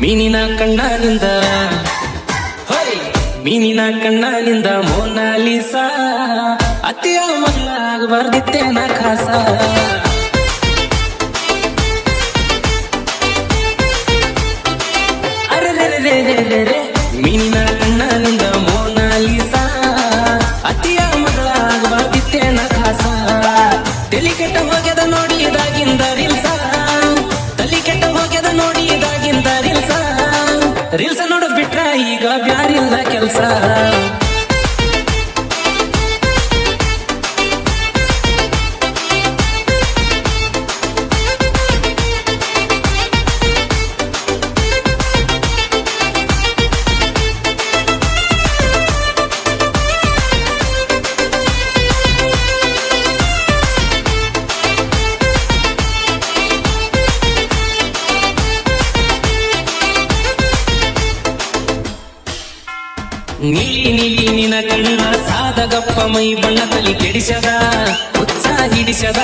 ಮೀನಿನ ಕಣ್ಣನಿಂದ ಮೀನಿನ ಕಣ್ಣನಿಂದ ಮೋನಾಲಿಸಾ ಅತಿಯ ಮಗಳಾಗಬಾರ್ದಿತ್ತೇನ ಖಾಸ ಅರೆ ಮೀನಿನ ಕಣ್ಣನಿಂದ ಮೋನಾಲಿಸಾ ಅತಿಯ ಮಗಳಾಗಬಾರ್ದಿತ್ತೇನ ಖಾಸ ತಲಿ ಕೆಟ್ಟ ಹೋಗ್ಯದ ನೋಡಿದಾಗಿಂದ ರೀಲ್ಸ ತಲಿ ಕೆಟ್ಟ ಹೋಗ್ಯದ ನೋಡಿದಾಗಿಂದ ರೀಲ್ಸ ನೋಡ್ ಬಿಟ್ರ ಈಗ ಬ್ಯಾರಿಲ್ಲ ಕೆಲ್ಸ ನೀಲಿ ನೀಲಿ ನಿನ ಕಣ್ಣ ಸಾದಗಪ್ಪ ಮೈ ಬಣ್ಣ ತಲಿ ಕೆಡಿಸದ ಉತ್ಸಾಹ ಹಿಡಿಸದ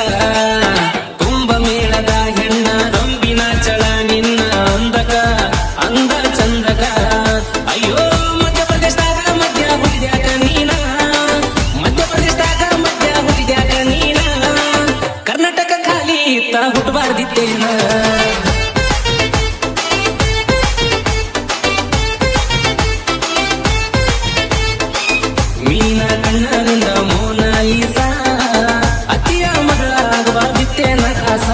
ಕುಂಭ ಮೇಳದ ಹೆಣ್ಣ ರಂಬಿನ ಚಳ ನಿನ್ನ ಅಂದಕ ಅಂದ ಚಂದಕ ಅಯ್ಯೋ ಮಧ್ಯಪ್ರದೇಶದಾಗ ಮಧ್ಯ ಹುಟ್ಟಿದ್ಯಾಕ ನೀನ ಮಧ್ಯಪ್ರದೇಶದಾಗ ಮಧ್ಯ ಹುಟ್ಟಿದ್ಯಾಕ ನೀನ ಕರ್ನಾಟಕ ಖಾಲಿ ಇತ್ತ ಹುಟ್ಟಬಾರ್ದಿತ್ತೇನ ಮೀನ ಕಣ್ಣನಿಂದ ಮೋನಾಲಿಸಾ ಅತಿಯ ಮಗಳಾಗಬಾರ್ದಿತ್ತೇನ ಖಾಸ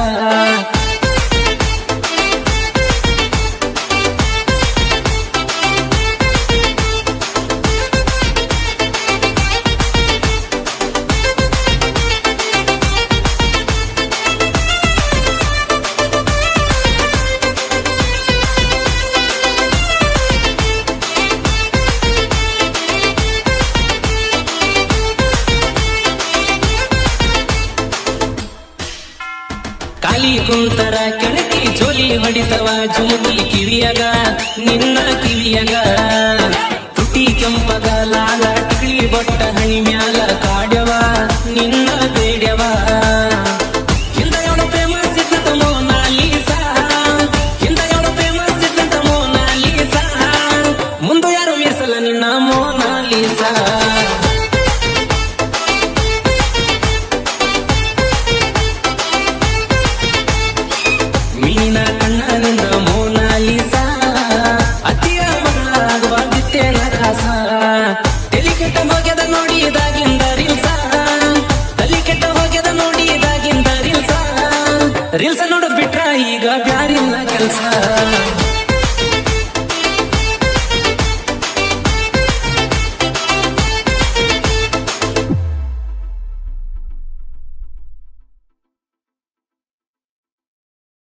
ಕಾಲಿ ಕುಂತರ ಕೆಣಕಿ ಜೋಲಿ ಹೊಡಿತವ ಜುಮುಕಿ ಕಿವಿಯಗ ನಿನ್ನ ಕಿವಿಯಗ ತುಟಿ ಕೆಂಪಗ ಲಾಲ ಟಿಕ್ಳಿ ಬೊಟ್ಟ ಹಣಿ ಮ್ಯಾಲ ಕಾಡ್ಯವ ನಿನ್ನ ಬೇಡ್ಯವ ಹಿಂದ ಯಾವ ಫೇಮಸ್ ಇದ್ದಂತ ಮೋನಾಲಿಸಾ ಹಿಂದ ಯಾವ ಫೇಮಸ್ ಇದ್ದಂತ ಮೋನಾಲಿಸಾ ಮುಂದೆ ಯಾರು ಮೀಸಲ ನಿನ್ನ ಮೋನಾಲಿಸಾ ಮೀನ ಕಣ್ಣನಿಂದ ಮೋನಾಲಿಸಾ ಅತಿಯ ಮಗಳಾಗಬಾರ್ದಿತ್ತೇನ ಖಾಸ ತಲಿ ಕೆಟ್ಟ ಹೋಗ್ಯದ ನೋಡಿದಾಗಿಂದ ರೀಲ್ಸ ತಲಿ ಕೆಟ್ಟ ಹೋಗ್ಯದ ನೋಡಿದಾಗಿಂದ ರೀಲ್ಸ ನೋಡ್ ಬಿಟ್ರ ಈಗ ಬ್ಯಾರಿಲ್ಲ ಕೆಲ್ಸ